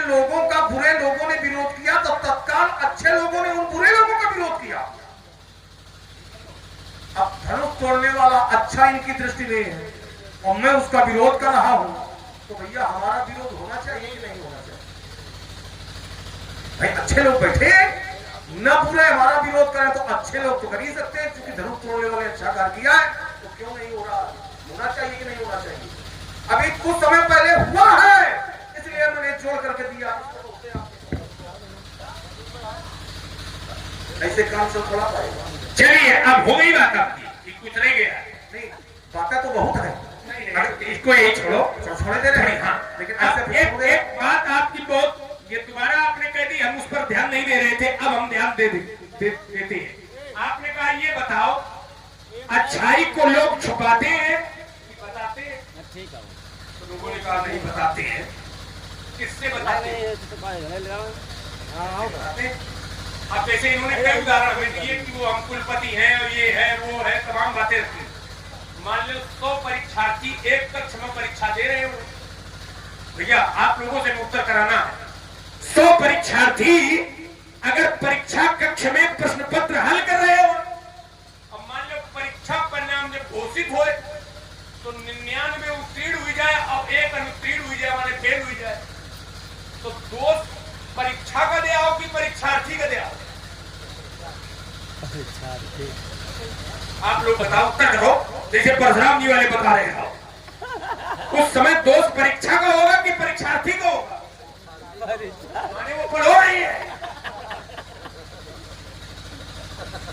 जिन लोगों का बुरे लोगों ने विरोध किया तो तत्काल अच्छे लोगों ने उन बुरे लोगों का विरोध किया। अब धनुष तोड़ने वाला अच्छा इनकी दृष्टि में है और मैं उसका विरोध कर रहा हूं, तो भैया हमारा विरोध होना चाहिए कि नहीं होना चाहिए? भाई अच्छे लोग बैठे न बुरे हमारा विरोध करें तो अच्छे लोग तो कर ही सकते हैं, क्योंकि धनुष तोड़ने वाले अच्छा कार्य किया है, तो क्यों नहीं हो रहा? होना चाहिए कि नहीं होना चाहिए? अभी कुछ समय पहले हुआ है, इसलिए मैंने जोड़ करके दिया। ऐसे काम से थोड़ा पाएगा। चलिए अब हो गई बात आपकी, कुछ रह गया नहीं, बातें तो बहुत है। इसको यही छोड़ो, छोड़ दे रहे हैं। हाँ, लेकिन एक बात आपकी बहुत, ये दोबारा आपने कह दी, हम उस पर ध्यान नहीं दे रहे थे, अब हम ध्यान देते हैं। आपने कहा ये बताओ, अच्छाई को लोग छुपाते हैं कि बताते हैं? तो लोगों ने कहा नहीं बताते हैं। किससे बताते हैं? अब जैसे इन्होंने कई उदाहरण हमें दिए कि वो हम कुलपति हैं और ये है वो है, तमाम बातें रखती हैं। मान लो 100 परीक्षार्थी एक कक्ष में परीक्षा दे रहे हो, भैया आप लोगों से उत्तर कराना है। 100 परीक्षार्थी अगर परीक्षा कक्ष में प्रश्न पत्र हल कर रहे हो, अब मान लो परीक्षा परिणाम जब घोषित हो तो 99 उत्तीर्ण हुई जाए और 1 अनुत्तीर्ण हुई जाए, माने फेल हुई जाए, तो दोष परीक्षा का दे आओ कि परीक्षार्थी का दे आओ? आप लोग बताओ, उत्तर करो। जैसे परशुराम जी वाले बता रहे हो, उस समय दोष परीक्षा का होगा कि परीक्षार्थी का होगा? माने वो पढ़ो रही है,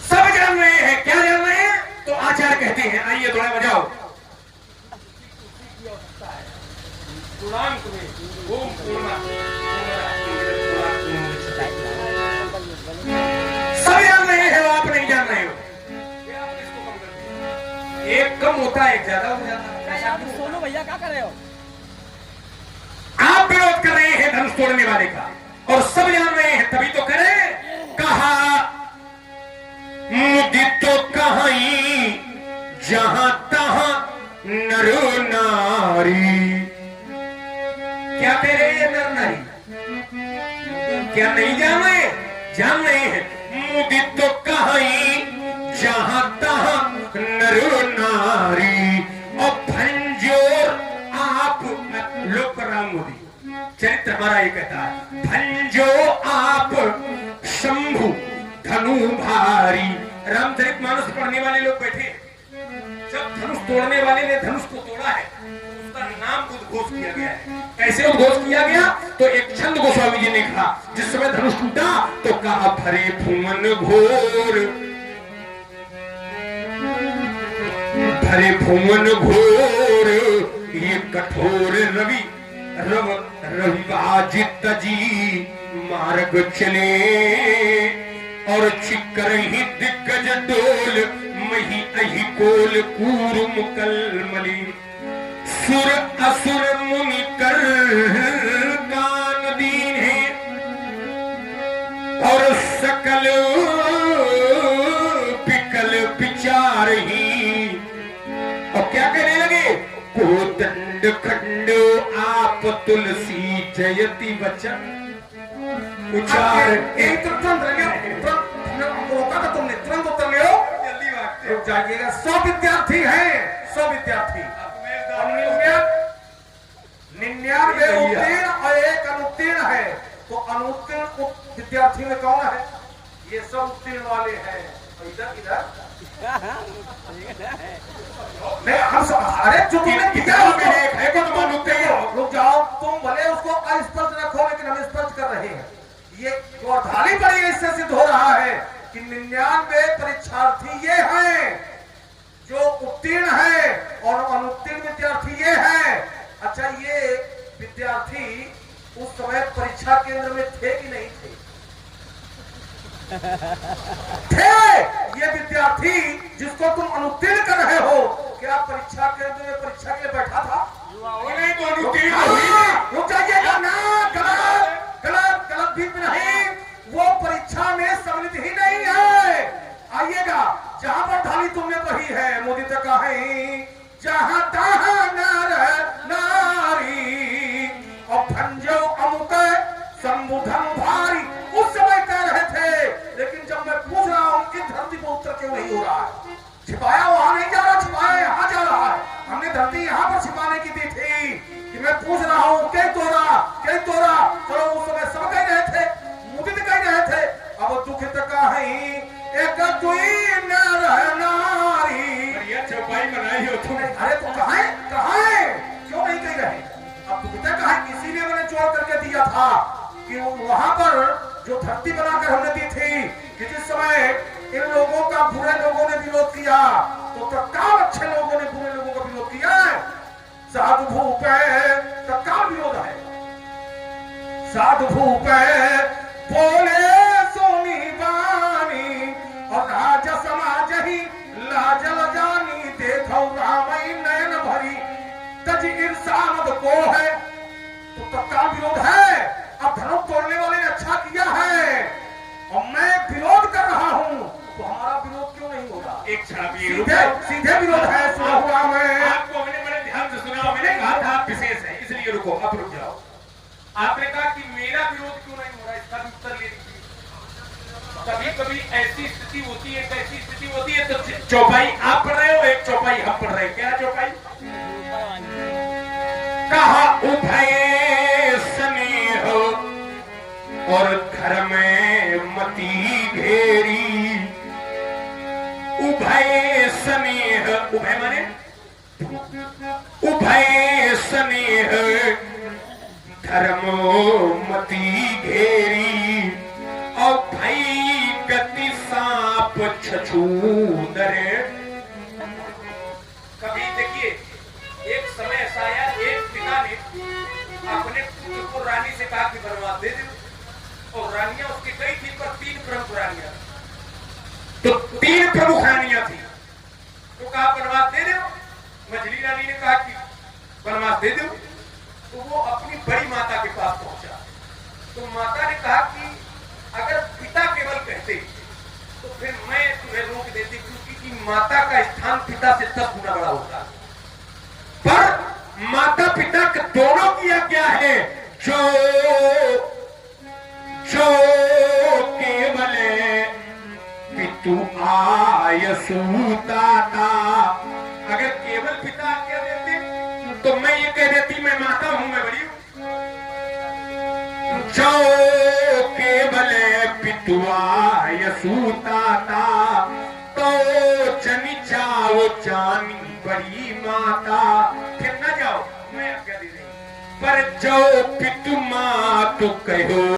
सब जान रहे हैं। क्या जान रहे हैं? तो आचार्य कहते हैं, आइए थोड़ा बजाओ। सब जान रहे हैं, आप नहीं जान रहे हो। एक कम होता है, एक ज्यादा हो जाता है। सोनू भैया क्या कर रहे हो? आप विरोध कर रहे हैं धनुष तोड़ने वाले का, और सब जान रहे हैं, तभी तो करें। कहा मुदित तो कहीं जहां तहां नर नारी। क्या कह रहे हैं नर नारी? क्या नहीं जान रहे? जान रहे हैं। मुदित तो कहीं जहां तहां नर नारी, और भंजोर आप लोक राम मोदी चरित्र हमारा ये कहता है, भंजो आप शंभु धनु भारी। रामचरितमानस पढ़ने वाले लोग बैठे, जब धनुष तोड़ने वाले ने धनुष को तोड़ा है, उसका नाम उद्घोष किया गया है। कैसे उद्घोष किया गया? तो एक छंद गोस्वामी जी ने कहा, जिस समय धनुष टूटा तो कहा भरे भुवन घोर, भरे भुवन घोर ये कठोर रवि रविवाजित जी मार्ग चले, और छिकर ही दिग्गज डोल मही अहि कोल कूरुम कलमली। सुर असुर मुनि कर कान दीन है, और सकल पिकल विचार ही। और क्या कहने लगे? कोदंड खंड आप तुलसी जयति वचन उचार। एक तुरंत रोका था तुमने, तुरंत उतर ले हो, जल्दी बात रुक जाइएगा। 100 विद्यार्थी हैं, 100 विद्यार्थी, 99 उत्तीर्ण और 1 अनुत्तीर्ण है, तो अनुत्तीर्ण विद्यार्थी में कौन है? ये सब उत्तीर्ण वाले हैं। इधर इधर नहीं, हम सब, अरे जो तुमने किया है को तुम अनुत्तीर्ण, रुक जाओ। तुम भले उसको अस्पष्ट रखो, लेकिन हम स्पष्ट कर रहे हैं। ये गोधाली पड़ी, इससे सिद्ध हो रहा है कि 99 परीक्षार्थी ये हैं जो उत्तीर्ण है, और अनुत्तीर्ण विद्यार्थी ये है। अच्छा, ये विद्यार्थी उस समय परीक्षा केंद्र में थे कि नहीं थे? थे। ये विद्यार्थी जिसको तुम अनुत्तीर्ण कर रहे हो, क्या परीक्षा केंद्र में परीक्षा के लिए बैठा था? तो अनुत्तीर्ण हुई। रुक जाइएगा ना, गलत गलत गलत भी नहीं, वो परीक्षा में सम्मिलित ही नहीं है। आइएगा, जहां पर थाली तुमने पढ़ी है, मोदी तक कहीं जहां तहां नर नारी, और भंजो अमुक मूर्धन भारी उस समय कह रहे थे, लेकिन जब मैं पूछ रहा हूं कि धरती पर उत्तर क्यों नहीं हो रहा है? छिपाया वहां नहीं जा रहा, छिपाया यहां जा रहा है। हमने धरती यहां पर छिपाने की दी थी कि मैं पूछ रहा हूं कई तोरा। चलो उस समय सब कह रहे थे, मुदित कह रहे थे, अब दुखित कहीं एक तुई न रहनारी। बढ़िया चौपाई बनाई हो तुम। अरे तो कहाँ है क्यों नहीं कह रहे? अब दुखित कहा, इसीलिए मैंने जोड़ करके दिया था कि वहां पर जो धरती बनाकर हमने दी थी कि जिस समय इन लोगों का बुरे लोगों ने विरोध किया तो तत्काल अच्छे लोगों ने बुरे लोगों का विरोध किया है। साधु भूपे तत्काल विरोध है। साधु भूपे बोले सोनी बानी और राजा समाज ही लाजल जानी देखो रामई नयन भरी तज इंसान को है तो तत्काल विरोध है। अब धनुष तोड़ने वाले ने अच्छा किया है और मैं विरोध कर रहा हूं तो हमारा विरोध क्यों नहीं होगा? एक सीधे विरोध है। सुना हुआ मैं आपको, मैंने बड़े ध्यान से सुना। मैंने कहा था आप विशेष है, इसलिए रुको, अब रुक जाओ। आपने कहा कि मेरा विरोध क्यों नहीं हो रहा, इसका भी उत्तर ले लीजिए। कभी कभी ऐसी स्थिति होती है तो चौपाई आप पढ़ रहे हो, एक चौपाई हम पढ़ रहे हैं। क्या चौपाई? कहा उभय स्नेह और घर में मती घेरी। उभय स्नेह, उभय माने उभय स्नेह धर्मोमती घेरी और भई गति सांप छछूंदर। कभी देखिए एक समय ऐसा आया, एक पिता ने अपने पुत्र को रानी से कहा कि बनवा दे दो और रानियां उसकी कई थी पर 3 प्रमुख रानियां, तो 3 प्रमुख रानियां थी तो कहा बनवास दे दो। मझली रानी ने कहा कि बनवास दे दो तो वो अपनी बड़ी माता के पास पहुंचा तो माता ने कहा कि अगर पिता केवल कहते तो फिर मैं तुम्हें रोक देती, क्योंकि माता का स्थान पिता से 10 गुना बड़ा होता है। पर माता पिता के दोनों की आज्ञा है, जो केवल पितु आय सूताता। अगर केवल पिता आज्ञा देते तो मैं ये कह देती मैं माता हूं, मैं बड़ी हूं। जो केवल पितु आय सूताता तो जनी जाओ जानी बड़ी माता। फिर न जाओ, मैं आज्ञा दे रही, पर जो पितु मां तो कहो।